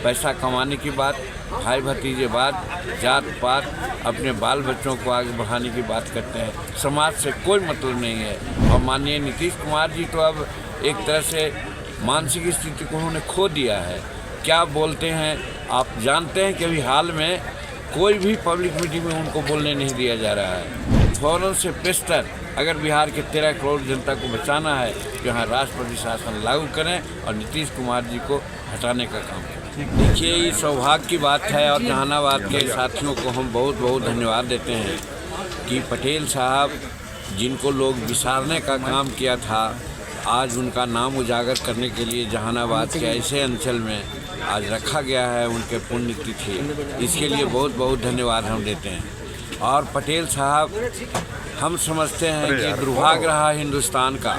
पैसा कमाने की बात, भाई भतीजे बात, जात पात, अपने बाल बच्चों को आगे बढ़ाने की बात करते हैं। समाज से कोई मतलब नहीं है। और माननीय नीतीश कुमार जी तो अब एक तरह से मानसिक स्थिति को उन्होंने खो दिया है। क्या बोलते हैं आप जानते हैं कि अभी हाल में कोई भी पब्लिक मीटिंग में उनको बोलने नहीं दिया जा रहा है। फौरन से पेस्टर अगर बिहार के 13 करोड़ जनता को बचाना है तो यहाँ राष्ट्रपति शासन लागू करें और नीतीश कुमार जी को हटाने का काम करें। देखिए, ये सौभाग्य की बात है और जहानाबाद के साथियों को हम बहुत बहुत धन्यवाद देते हैं कि पटेल साहब जिनको लोग विसारने का काम किया था, आज उनका नाम उजागर करने के लिए जहानाबाद के ऐसे अंचल में आज रखा गया है उनके पुण्यतिथि। इसके लिए बहुत बहुत धन्यवाद हम देते हैं। और पटेल साहब, हम समझते हैं कि दुर्भाग्य रहा हिंदुस्तान का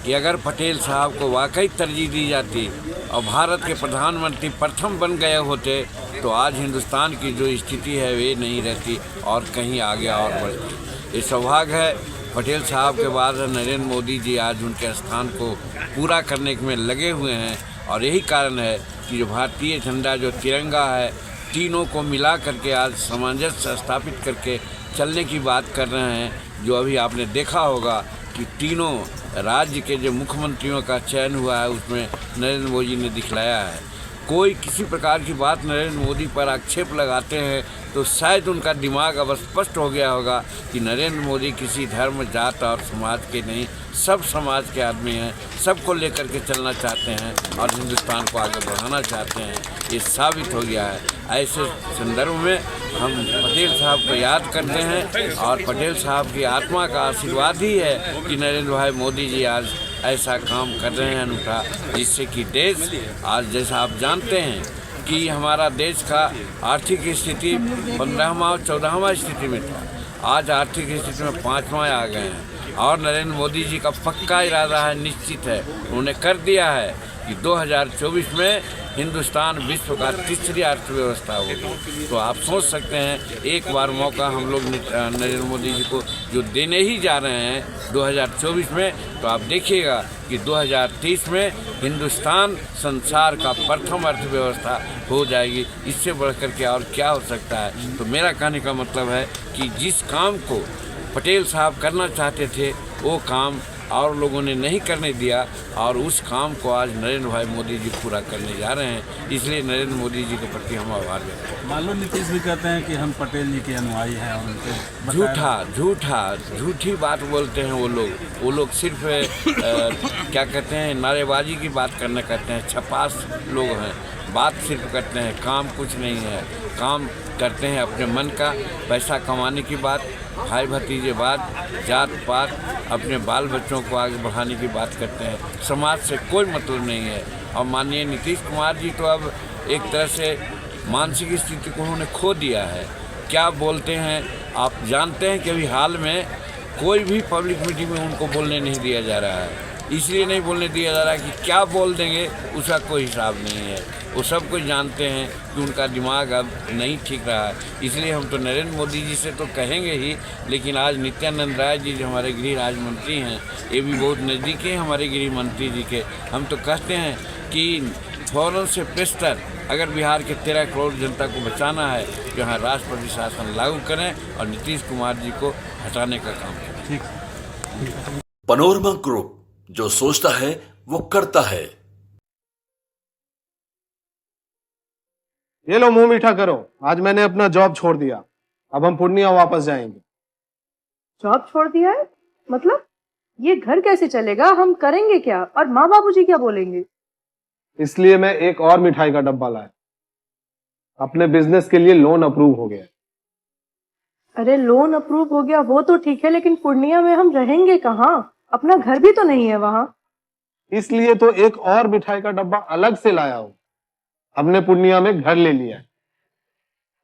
कि अगर पटेल साहब को वाकई तरजीह दी जाती और भारत के प्रधानमंत्री प्रथम बन गए होते तो आज हिंदुस्तान की जो स्थिति है वे नहीं रहती और कहीं आगे और बढ़ती। ये सौभाग्य है पटेल साहब के बाद नरेंद्र मोदी जी आज उनके स्थान को पूरा करने में लगे हुए हैं। और यही कारण है कि जो भारतीय झंडा, जो तिरंगा है, तीनों को मिला करके आज सामंजस्य स्थापित करके चलने की बात कर रहे हैं। जो अभी आपने देखा होगा कि तीनों राज्य के जो मुख्यमंत्रियों का चयन हुआ है उसमें नरेंद्र मोदी ने दिखलाया है। कोई किसी प्रकार की बात नरेंद्र मोदी पर आक्षेप लगाते हैं तो शायद उनका दिमाग अब स्पष्ट हो गया होगा कि नरेंद्र मोदी किसी धर्म, जात और समाज के नहीं, सब समाज के आदमी हैं, सबको लेकर के चलना चाहते हैं और हिंदुस्तान को आगे बढ़ाना चाहते हैं। ये साबित हो गया है। ऐसे संदर्भ में हम पटेल साहब को याद करते हैं और पटेल साहब की आत्मा का आशीर्वाद ही है कि नरेंद्र भाई मोदी जी आज ऐसा काम कर रहे हैं अनूठा, जिससे कि देश आज, जैसा आप जानते हैं कि हमारा देश का आर्थिक स्थिति 15वां और 14वां स्थिति में था, आज आर्थिक स्थिति में 5वां आ गए हैं। और नरेंद्र मोदी जी का पक्का इरादा है, निश्चित है, उन्होंने कर दिया है कि 2024 में हिंदुस्तान विश्व का तीसरी अर्थव्यवस्था होगी। तो आप सोच सकते हैं, एक बार मौका हम लोग नरेंद्र मोदी जी को जो देने ही जा रहे हैं 2024 में, तो आप देखिएगा कि 2030 में हिंदुस्तान संसार का प्रथम अर्थव्यवस्था हो जाएगी। इससे बढ़कर के और क्या हो सकता है। तो मेरा कहने का मतलब है कि जिस काम को पटेल साहब करना चाहते थे वो काम और लोगों ने नहीं करने दिया और उस काम को आज नरेंद्र भाई मोदी जी पूरा करने जा रहे हैं। इसलिए नरेंद्र मोदी जी के प्रति हम आभार व्यक्त करते हैं। मालूम नीतीश भी कहते हैं कि हम पटेल जी के अनुयायी हैं और उनके झूठी बात बोलते हैं वो लोग सिर्फ क्या कहते हैं, नारेबाजी की बात करना कहते हैं। छपास लोग हैं, बात सिर्फ करते हैं, काम कुछ नहीं है। काम करते हैं अपने मन का, पैसा कमाने की बात, भाई भतीजे बात, जात पात, अपने बाल बच्चों को आगे बढ़ाने की बात करते हैं। समाज से कोई मतलब नहीं है। और माननीय नीतीश कुमार जी तो अब एक तरह से मानसिक स्थिति को उन्होंने खो दिया है। क्या बोलते हैं आप जानते हैं कि अभी हाल में कोई भी पब्लिक मीटिंग में उनको बोलने नहीं दिया जा रहा है। इसलिए नहीं बोलने दिया जा रहा है कि क्या बोल देंगे उसका कोई हिसाब नहीं है। वो सब कुछ जानते हैं कि उनका दिमाग अब नहीं ठीक रहा है। इसलिए हम तो नरेंद्र मोदी जी से तो कहेंगे ही, लेकिन आज नित्यानंद राय जी जो हमारे गृह राज्य मंत्री हैं, ये भी बहुत नज़दीकी हैं हमारे गृह मंत्री जी के। हम तो कहते हैं कि फौरन से पेस्टर अगर बिहार के 13 करोड़ जनता को बचाना है तो यहाँ राष्ट्रपति शासन लागू करें और नीतीश कुमार जी को हटाने का काम करें। पैनोरमा ग्रुप, जो सोचता है वो करता है। ये लो, मुंह मीठा करो। आज मैंने अपना जॉब छोड़ दिया, अब हम पूर्णिया वापस जाएंगे। जॉब छोड़ दिया है? मतलब ये घर कैसे चलेगा? हम करेंगे क्या? और माँ बाबूजी क्या बोलेंगे? इसलिए मैं एक और मिठाई का डब्बा लाया। अपने बिजनेस के लिए लोन अप्रूव हो गया। अरे लोन अप्रूव हो गया वो तो ठीक है, लेकिन पूर्णिया में हम रहेंगे कहाँ? अपना घर भी तो नहीं है वहाँ। इसलिए तो एक और मिठाई का डब्बा अलग से लाया हूँ। हमने पूर्णिया में घर ले लिया है,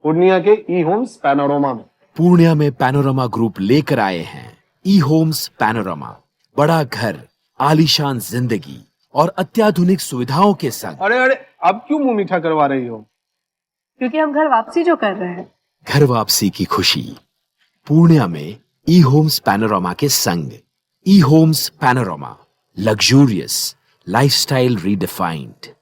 पूर्णिया के ई होम्स पैनोरमा में। पूर्णिया में पैनोरमा ग्रुप लेकर आए हैं ई होम्स पैनोरमा। बड़ा घर, आलीशान जिंदगी और अत्याधुनिक सुविधाओं के संग। अरे अब क्यों मुंह मीठा करवा रही हो? क्योंकि हम घर वापसी जो कर रहे हैं। घर वापसी की खुशी पूर्णिया में ई होम्स पैनोरमा के संग। E homes panorama, luxurious lifestyle redefined.